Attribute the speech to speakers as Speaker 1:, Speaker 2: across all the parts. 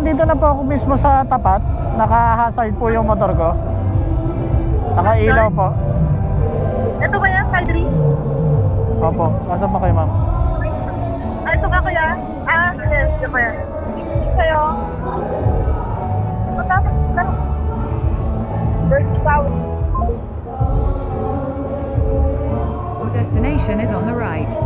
Speaker 1: nandito na po ako mismo sa tapat. Naka-hazard po yung motor ko. Naka-ilaw po.
Speaker 2: Ito ba yan, side 3?
Speaker 1: Opo, asan ba kayo ma'am?
Speaker 2: Ah, ito ba kuya? Ah, yes, ito ba yan? Sa'yo? Matapos na. First south.
Speaker 3: Your destination is on the right.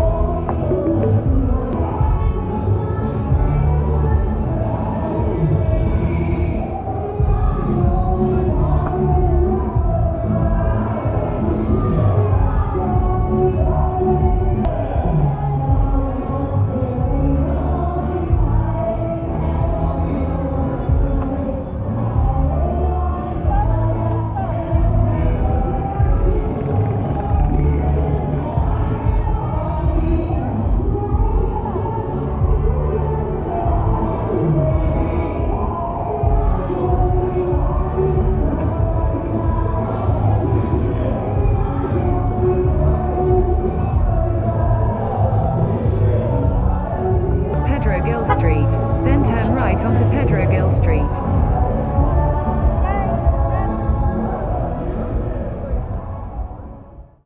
Speaker 3: Pedro Gil Street, then turn right onto Pedro Gil Street.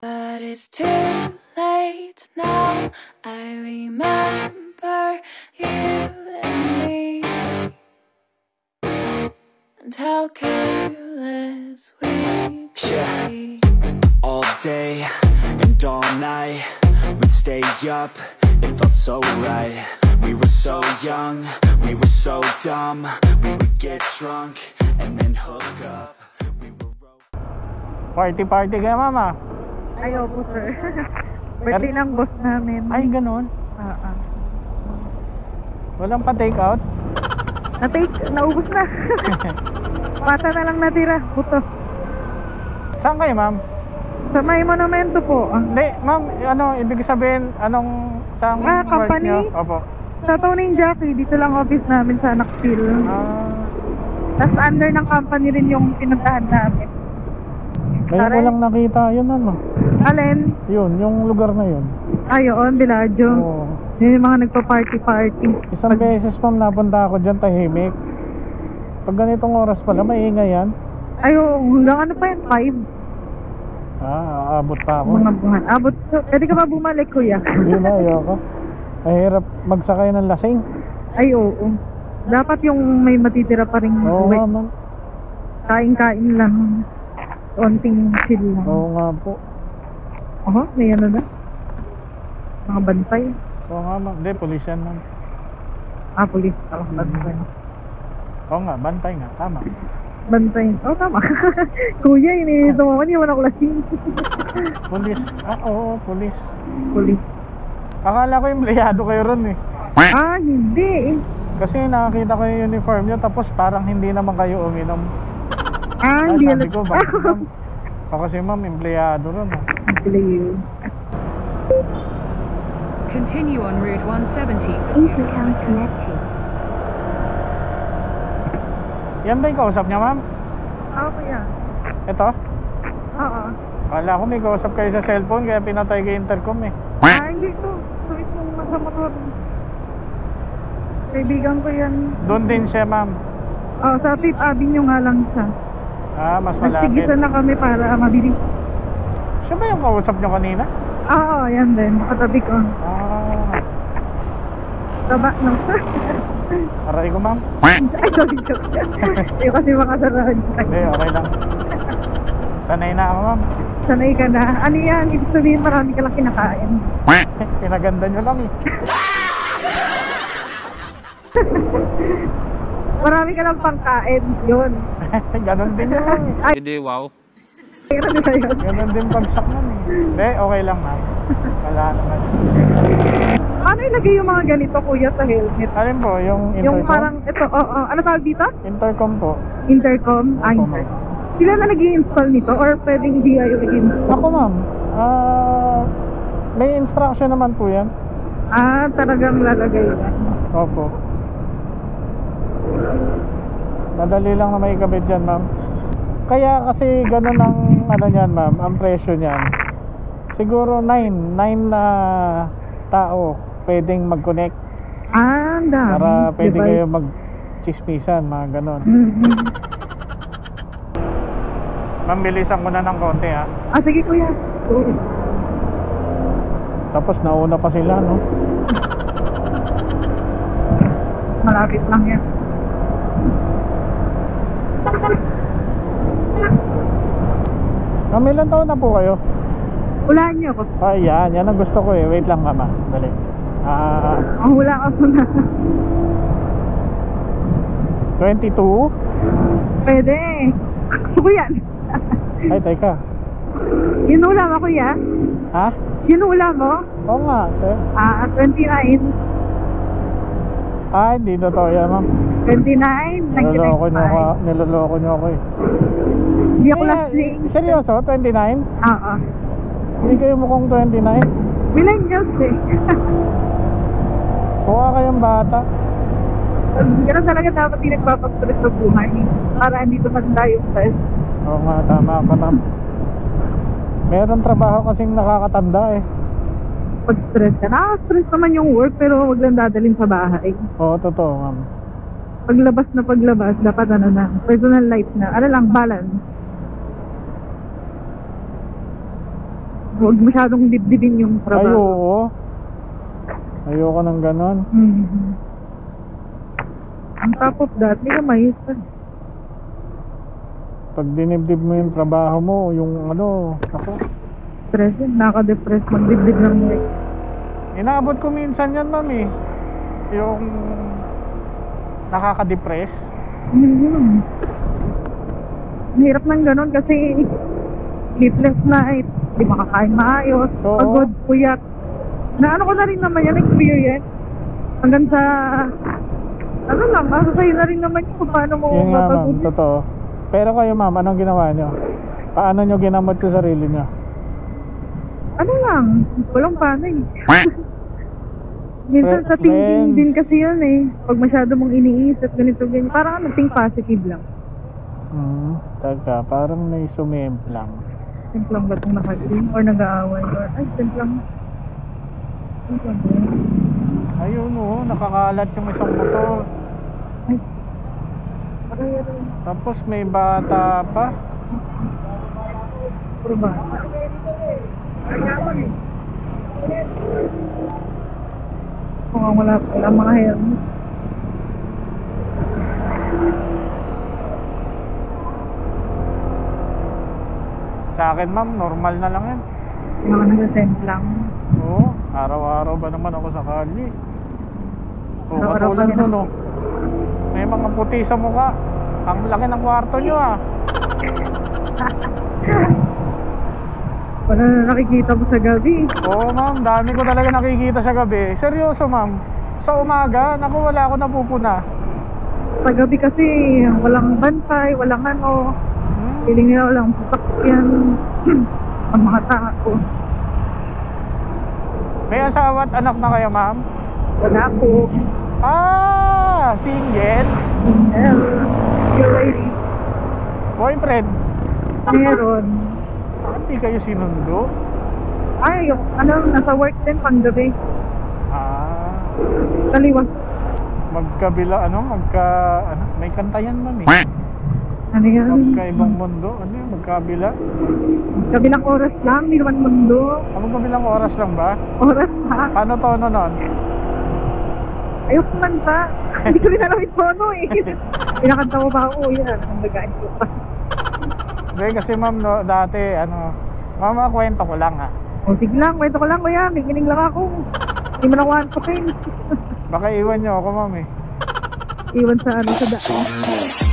Speaker 4: But it's too late now. I remember you and me, and how careless we could be.
Speaker 5: All day and all night, we'd stay up, it felt so right. We were so young, we were so dumb. We would get drunk and then hook up. We were
Speaker 1: Party kayo mama.
Speaker 2: Ay, opo sir. Birthday ng boss namin.
Speaker 1: Ay, ganun. Walang pa-take out?
Speaker 2: Naubos na. Pata na lang natira. Buto.
Speaker 1: Saan kayo ma'am?
Speaker 2: Sa may monumento po.
Speaker 1: Hindi, ma'am, ibig sabihin, saan work
Speaker 2: company?
Speaker 1: nyo? Opo.
Speaker 2: Sa Tony Jackie, dito lang office namin sa Knoxville. Tapos under ng company rin yung pinuntahan namin.
Speaker 1: Ngayon ko lang nakita, yun
Speaker 2: Alin?
Speaker 1: Yun, yung lugar na yun.
Speaker 2: Ayun, Villaggio.
Speaker 1: Oo.
Speaker 2: Yun yung mga nagpa-party.
Speaker 1: Isang beses ma'am, napunta ako dyan, tahimik. Pag ganitong oras pala, maingay yan.
Speaker 2: Ayun, hanggang ano pa yan? 5?
Speaker 1: Aabot pa ako.
Speaker 2: Mga buhan. Abot. Pwede ka ba bumalik, kuya?
Speaker 1: Hindi na, ayoko. Mahirap magsakay ng lasing.
Speaker 2: Ay, oo. Dapat yung may matitira pa rin.
Speaker 1: Oo nga ma'am.
Speaker 2: Kain-kain lang. Konting chill lang.
Speaker 1: Oo nga po.
Speaker 2: May ano na? Mga bantay.
Speaker 1: Oo nga ma'am. Hindi, pulis yan ma'am.
Speaker 2: Pulis. Bantay.
Speaker 1: Oo nga, bantay nga. Tama.
Speaker 2: Bantay. Tama. Kuya, iniito mo. Hindi mo na lasing.
Speaker 1: Pulis. Oo, pulis.
Speaker 2: Pulis.
Speaker 1: Akala ko empleyado kayo ron eh.
Speaker 2: Hindi.
Speaker 1: Kasi nakakita ko yung uniform nyo, tapos parang hindi naman kayo uminom.
Speaker 2: Hindi.
Speaker 1: Sabi ko, bakit ma'am? Kasi ma'am, empleyado ron.
Speaker 2: Empleyado.
Speaker 3: Continue on Route 170 for 2 kilometers.
Speaker 1: Yan ba yung kausap niya ma'am?
Speaker 2: Kuya.
Speaker 1: Ito?
Speaker 2: Oo.
Speaker 1: Akala ko may kausap kayo sa cellphone, kaya pinatay kayo intercom eh.
Speaker 2: Hindi to. So, itong nasa motor. Kaibigan ko yan.
Speaker 1: Doon din siya ma'am.
Speaker 2: Sa Fifth Avenue nga lang siya.
Speaker 1: Mas malapit.
Speaker 2: Nagsigisan na kami para mabilis.
Speaker 1: Siya ba yung kausap nyo kanina?
Speaker 2: Oo, yan din. Katabi ko. Taba, no?
Speaker 1: Aray ko ma'am.
Speaker 2: Ay, sorry. Yung kasi makasarahan.
Speaker 1: Hindi, okay lang. Sanay na ako ma'am.
Speaker 2: Sanay ka na. Ano yan? Ibig sabihin marami ka lang kinakain.
Speaker 1: Pinaganda nyo lang eh.
Speaker 2: Marami ka lang pangkain. Yun.
Speaker 1: Ganon din yun lang eh.
Speaker 5: Hindi, wow.
Speaker 2: Ano na yun?
Speaker 1: Ganon din pagsak nun eh. Hindi, okay lang ma'am. Wala naman.
Speaker 2: Paano ilagay yung mga ganito, kuya, sa helmet?
Speaker 1: Alin po, yung intercom?
Speaker 2: Yung parang, ito, ano tawag dito?
Speaker 1: Intercom po.
Speaker 2: Intercom? Intercom. Sila na nag-i-install nito or pwedeng hindi kayo nag-i-install?
Speaker 1: Ako ma'am, may instruction naman po yan.
Speaker 2: Talagang lalagay yan.
Speaker 1: Opo. Madali lang na may kabit dyan ma'am. Kaya kasi ganun ang ano niyan ma'am, ang presyo niyan. Siguro 9 na tao pwedeng mag-connect.
Speaker 2: Ang dami.
Speaker 1: Para pwede
Speaker 2: Device.
Speaker 1: kayo chismisan, mga ganon.
Speaker 2: Mhm.
Speaker 1: Ma'am, bilisan ko na ng konti ha.
Speaker 2: Ah, sige kuya. Oo.
Speaker 1: Tapos nauna pa sila, no?
Speaker 2: Malapit lang yan.
Speaker 1: Ma'am, ilan taon na po kayo?
Speaker 2: Hulaan niyo ako.
Speaker 1: Ay, yan ang gusto ko eh. Wait lang, mama. Dali.
Speaker 2: Ang hula ako na.
Speaker 1: 22?
Speaker 2: Pwede. Gusto ko yan.
Speaker 1: Ay, teka.
Speaker 2: Yun hula mo kuya?
Speaker 1: Ha?
Speaker 2: Yun hula mo?
Speaker 1: Oo nga.
Speaker 2: 29.
Speaker 1: Ay, hindi totoo yan, ma'am.
Speaker 2: 29,
Speaker 1: Niloloko nyo ako,
Speaker 2: 1995.
Speaker 1: niloloko nyo ako eh.
Speaker 2: Hindi ako
Speaker 1: Kaya,
Speaker 2: last ring.
Speaker 1: seryoso? 29?
Speaker 2: Oo.
Speaker 1: Hindi kayo mukhang 29?
Speaker 2: Millennials eh.
Speaker 1: Mukha kayong bata.
Speaker 2: Ganun talaga dapat di nagpapag-stress sa buhay. Para hindi tumanda yung stress.
Speaker 1: Oo nga, tama ka, ma'am. Meron trabaho kasing nakakatanda eh.
Speaker 2: Pag-stress ka. Nakaka-stress naman yung work pero wag lang dadalhin sa bahay.
Speaker 1: Oo, totoo, ma'am.
Speaker 2: Paglabas na paglabas, dapat ano na, personal life na. Ano lang, balance. Huwag masyadong dibdibin yung
Speaker 1: Ay,
Speaker 2: trabaho.
Speaker 1: oo. Ayoko ng ganon.
Speaker 2: Mhm. On top of that, hindi ka mais.
Speaker 1: Pag dinibdib mo yung trabaho mo, yung ano, ako.
Speaker 2: Stress yun, nakaka-depress, magdibdib ng work.
Speaker 1: Inaabot ko minsan yan, ma'am eh. Yung nakaka-depress.
Speaker 2: Mhm. Mahirap ng ganon kasi sleepless night, di makakain maayos,
Speaker 1: Oo.
Speaker 2: pagod, puyat. Na ano ko na rin naman yan, experience. Hanggang sa, ano lang, asa sa'yo na rin naman yung kung paano mo
Speaker 1: Yun nga, ma'am,
Speaker 2: mapag-ulit.
Speaker 1: totoo. Pero kayo, ma'am, anong ginawa nyo? Paano nyo ginamot yung sarili nyo?
Speaker 2: Ano lang, walang paano eh. Minsan sa thinking
Speaker 1: Friends.
Speaker 2: din kasi yun eh. Pag masyado mong iniisip, ganito, ganyan. Parang ano, think positive lang.
Speaker 1: Teka, parang may sumib lang.
Speaker 2: Think lang ba itong nakating or nag-aaway? Or, ay, think lang. Think lang ba yun?
Speaker 1: Ayun oh, nakakalat yung isang motor.
Speaker 2: Ay, aray, aray.
Speaker 1: Tapos may bata pa.
Speaker 2: Puro ba? Mukhang wala mga helmet.
Speaker 1: Sa akin, ma'am, normal na lang yan.
Speaker 2: Mga nasa-send lang.
Speaker 1: Oo, araw-araw ba naman ako sa kali? Oo,
Speaker 2: Araw-araw
Speaker 1: katulad
Speaker 2: ka rin.
Speaker 1: nun, oh. May mga puti sa mukha. Ang laki ng kwarto nyo, ah.
Speaker 2: Wala na nakikita mo sa gabi.
Speaker 1: Oo, ma'am, dami ko talaga nakikita sa gabi. Seryoso, ma'am. Sa umaga, naku, wala ako napupuna.
Speaker 2: Sa gabi kasi walang bantay, walang ano.
Speaker 1: Hmm.
Speaker 2: Feeling nila walang sasakyan. Ang mga tao.
Speaker 1: May asawa at anak na kayo, ma'am?
Speaker 2: Wala po.
Speaker 1: Ah, single?
Speaker 2: Well, you're lady.
Speaker 1: Boyfriend?
Speaker 2: Meron.
Speaker 1: Hindi kayo sinundo?
Speaker 2: Ay, yung ano, nasa work din pang gabi.
Speaker 1: Ah,
Speaker 2: Kaliwas.
Speaker 1: magkabila, ano, may kanta yan, ma'am, eh.
Speaker 2: Ano yan?
Speaker 1: Magkaibang mundo, ano yun, magkabila.
Speaker 2: Kabilang oras lang, hindi naman mundo.
Speaker 1: Magkabilang oras lang ba?
Speaker 2: Oras ha?
Speaker 1: Paano tono nun?
Speaker 2: Ayoko man ba? Hindi ko rin alam yung tono eh. Pinakanta mo ba ako? Yan, ang nagain ko pa.
Speaker 1: Hindi, kasi ma'am, no, dati, mama, kwento ko lang, ha.
Speaker 2: O sige lang, kwento ko lang kuya. May gining lang ako. Hindi mo na kuhaan ko kayo.
Speaker 1: Baka iwan nyo ako, ma'am, eh.
Speaker 2: Iwan sa ano, sa daan.